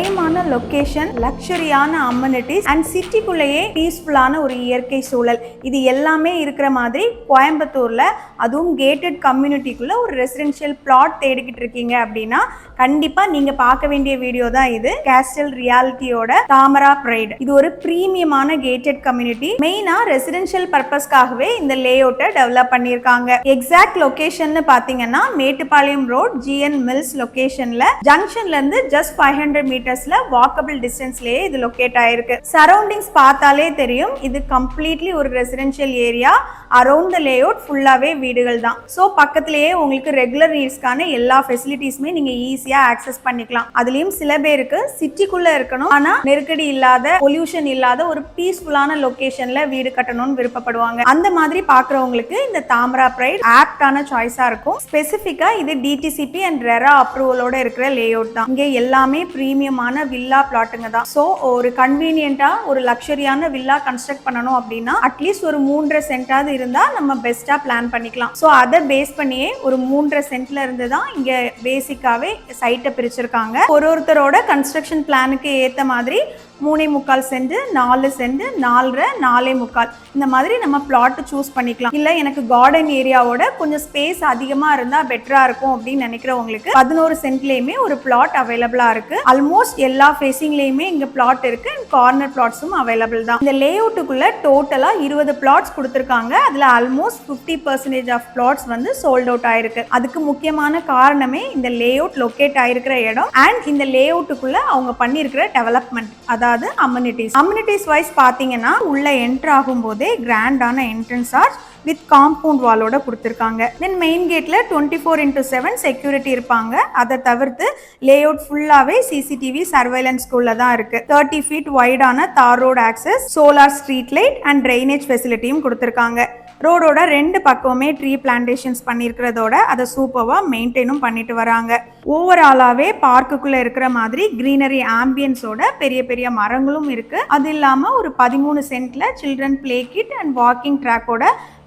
பிரைமான location, லக்ஸரியான amenities and சிட்டிக்குள்ளேயே பீஸ்ஃபுல்லான ஒரு இயற்கை சூழல், இது எல்லாமே இருக்கிற மாதிரி கோயம்புத்தூர்ல, அதுவும் கேட்டட் கம்யூனிட்டிக்குள்ள ஒரு ரெசிடென்ஷியல் பிளாட் தேடிக்கிட்டு இருக்கீங்க அப்படின்னா கண்டிப்பா நீங்க பார்க்க வேண்டிய வீடியோ தான் இது. கேஸ்டல் ரியாலிட்டியோட தாமரா பிரைட். இது ஒரு பிரீமியமான கேட்டட் கம்யூனிட்டி. மெயினா ரெசிடென்ஷியல் பர்பஸ்க்காகவே இந்த லேஅவுட்டை டெவலப் பண்ணியிருக்காங்க. எக்ஸாக்ட் லொகேஷன் பாத்தீங்கன்னா மேட்டுப்பாளையம் ரோட் GN மில்ஸ் லொகேஷன்ல ஜங்ஷன்ல இருந்து ஜஸ்ட் 500 மீட்டர்ஸ்ல வாக்கபிள் டிஸ்டன்ஸ்லயே இது லொகேட் ஆயிருக்கு. சரௌண்டிங்ஸ் பார்த்தாலே தெரியும் இது கம்ப்ளீட்லி ஒரு residential area. Around the layout ஃபுல்லாவே வீடுகள் தான். ஸோ பக்கத்திலேயே உங்களுக்கு ரெகுலர் நீட்ஸ்க்கான எல்லா ஃபெசிலிட்டிஸுமே நீங்க ஈஸியா ஆக்சஸ் பண்ணிக்கலாம். அதுலயும் சில பேருக்கு சிட்டிக்குள்ள இருக்கணும், ஆனா நெருக்கடி இல்லாத, பொல்யூஷன் இல்லாத ஒரு பீஸ்ஃபுல்லான லொகேஷன்ல வீடு கட்டணும்னு விருப்பப்படுவாங்க. அந்த மாதிரி பாக்குறவங்களுக்கு இந்த தாமரா பிரைட் ஆப்டான சாய்ஸா இருக்கும். ஸ்பெசிபிக்கா இது DTCP அண்ட் ரெரா அப்ரூவலோட இருக்கிற லேஅவுட் தான். இங்க எல்லாமே பிரீமியமான வில்லா பிளாட்டுங்க தான். ஸோ ஒரு கன்வீனியன்டா ஒரு லக்ஸரியான வில்லா கன்ஸ்ட்ரக்ட் பண்ணணும் அப்படின்னா அட்லீஸ்ட் ஒரு 3.5 சென்டாவது இருந்தா நம்ம பெஸ்டா பிளான் பண்ணிக்கலாம். ஸோ அதை பேஸ் பண்ணியே ஒரு 3.5 சென்ட்ல இருந்து தான் இங்க பேசிக்காவே சைட்டை பிரிச்சிருக்காங்க. ஒருத்தரோட கன்ஸ்ட்ரக்ஷன் பிளானுக்கு ஏத்த மாதிரி 3.25 சென்ட், 4 சென்ட், 4.5, 4.25 இந்த மாதிரி நம்ம பிளாட் சூஸ் பண்ணிக்கலாம். இல்ல எனக்கு கார்டன் ஏரியாவோட கொஞ்சம் ஸ்பேஸ் அதிகமா இருந்தா பெட்டரா இருக்கும் அப்படின்னு நினைக்கிறவங்களுக்கு 11 சென்ட்லயுமே ஒரு பிளாட் அவைலபிளா இருக்கு. ஆல்மோஸ்ட் எல்லா ஃபேசிங்லயுமே இங்க பிளாட் இருக்கு. கார்னர் பிளாட்ஸும் அவைலபிள் தான். இந்த லேஅவுட்டுக்குள்ள டோட்டலா 20 பிளாட்ஸ் கொடுத்திருக்காங்க. அதுல ஆல்மோஸ்ட் 50% ஆஃப் பிளாட்ஸ் வந்து சோல்ட் அவுட் ஆயிருக்கு. அதுக்கு முக்கியமான காரணமே இந்த லேஅவுட் லொகேட் ஆயிருக்கிற இடம் அண்ட் இந்த லேஅவுட்டுக்குள்ள அவங்க பண்ணிருக்கிற டெவலப்மெண்ட், அதாவது அம்யூனிட்டிஸ் வைஸ் பாத்தீங்கன்னா உள்ள என்டர் ஆகும் போதே கிராண்டான என்ட்ரன்ஸ் ஆர்ச் வித் காம்பவுண்ட் வாலோட கொடுத்திருக்காங்க. தென் மெயின் கேட்ல 24x7 செக்யூரிட்டி இருப்பாங்க. அதை தவிர்த்து லேஅவுட் ஃபுல்லாவே CCTV சர்வைலன்ஸ் குள்ள தான் இருக்கு. 30 ஃபீட் வைடான தார் road access, solar street light and drainage ஃபெசிலிட்டியும் கொடுத்திருக்காங்க. ரோடோட 2 பக்கமுமே ட்ரீ பிளான்டேஷன்ஸ் பண்ணிருக்கிறதோட அதை சூப்பர்வா மெயின்டைனும் பண்ணிட்டு வராங்க. ஓவராலாவே பார்க்குக்குள்ள இருக்கிற மாதிரி கிரீனரி ஆம்பியன்ஸோட பெரிய பெரிய மரங்களும் இருக்கு. அது இல்லாம ஒரு 13 சென்ட்ல children play kit and walking ட்ராக்கோட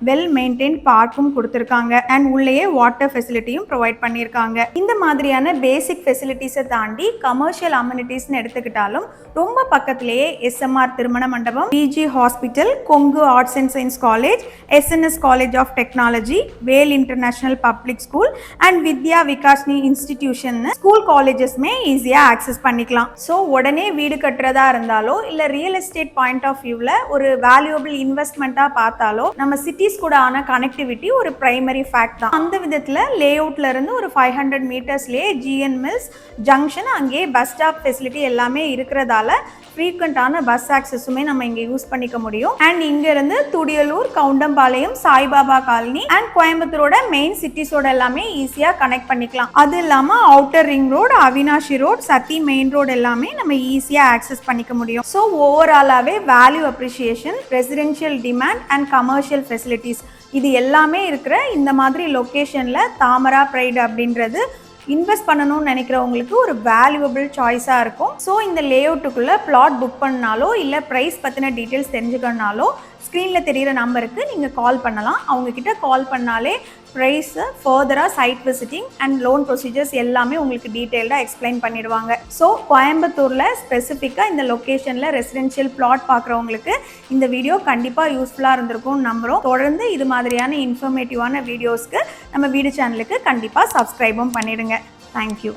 வெல் மெயின்டைன் பார்க்கும் கொடுத்திருக்காங்க. அண்ட் உள்ளேயே வாட்டர் ஃபெசிலிட்டியும் ப்ரொவைட் பண்ணியிருக்காங்க. இந்த மாதிரியான பேசிக் ஃபெசிலிட்டிஸை தாண்டி கமர்ஷியல் அம்யூனிட்டிஸ்னு எடுத்துக்கிட்டாலும் ரொம்ப பக்கத்திலேயே SMR திருமண மண்டபம், PG hospital, Kongu arts and science college, SNS college of technology, Vel international public school and Vidya Vikasini institution school காலேஜஸ்மே ஈஸியா ஆக்சஸ் பண்ணிக்கலாம். ஸோ உடனே வீடு கட்டுறதா இருந்தாலோ இல்ல ரியல் எஸ்டேட் பாயிண்ட் ஆஃப் வியூல ஒரு வேல்யூபிள் இன்வெஸ்ட்மெண்ட்டா பார்த்தாலோ நம்ம சிட்டிஸ் கூட ஆன கனெக்டிவிட்டி ஒரு பிரைமரி ஃபேக்ட் தான். அந்த விதத்துல லேஅவுட்ல இருந்து ஒரு 500 மீட்டர்ஸ்லயே GN மில்ஸ் ஜங்ஷன், அங்கே பஸ் ஸ்டாப் ஃபெசிலிட்டி எல்லாமே இருக்கிறதால ஃப்ரீக்வெண்டான பஸ் ஆக்சஸுமே நம்ம இங்க யூஸ் பண்ணிக்க முடியும். அண்ட் இங்க இருந்து துடியலூர், கவுண்டம்பாளையம், சாய்பாபா காலனி அண்ட் கோயம்புத்தூரோட மெயின் சிட்டிஸோட எல்லாமே ஈஸியா கனெக்ட் பண்ணிக்கலாம். அது இல்லாம outer ring road, Avinashi road, Sathy main road எல்லாமே நம்ம ஈஸியா ஆக்சஸ் பண்ணிக்க முடியும். ஸோ ஓவராலாவே value appreciation, residential demand and commercial facilities இது எல்லாமே இருக்கிற இந்த மாதிரி லொகேஷன்ல தாமரா பிரைட் அப்படின்றது இன்வெஸ்ட் பண்ணணும்னு நினைக்கிறவங்களுக்கு ஒரு வேல்யூபிள் சாய்ஸா இருக்கும். ஸோ இந்த லேஅவுட்டுக்குள்ள பிளாட் புக் பண்ணாலோ இல்ல பிரைஸ் பத்தின டீடைல்ஸ் தெரிஞ்சுக்கணும்னாலோ ஸ்க்ரீன்ல தெரியிற நம்பருக்கு நீங்க கால் பண்ணலாம். அவங்க கிட்ட கால் பண்ணாலே ப்ரைஸ், ஃபர்தரா site visiting and loan procedures எல்லாமே உங்களுக்கு டீட்டெயில்டா எக்ஸ்பிளைன் பண்ணிடுவாங்க. ஸோ கோயம்புத்தூர்ல ஸ்பெசிஃபிக்கா இந்த லொகேஷன்ல ரெசிடென்ஷியல் பிளாட் பார்க்குறவங்களுக்கு இந்த வீடியோ கண்டிப்பா யூஸ்ஃபுல்லா இருந்திருக்கும்னு நம்புறோம். தொடர்ந்து இது மாதிரியான இன்ஃபர்மேட்டிவான வீடியோஸ்க்கு நம்ம வீடு சேனலுக்கு கண்டிப்பா சப்ஸ்கிரைபும் பண்ணிடுங்க. தேங்க்யூ.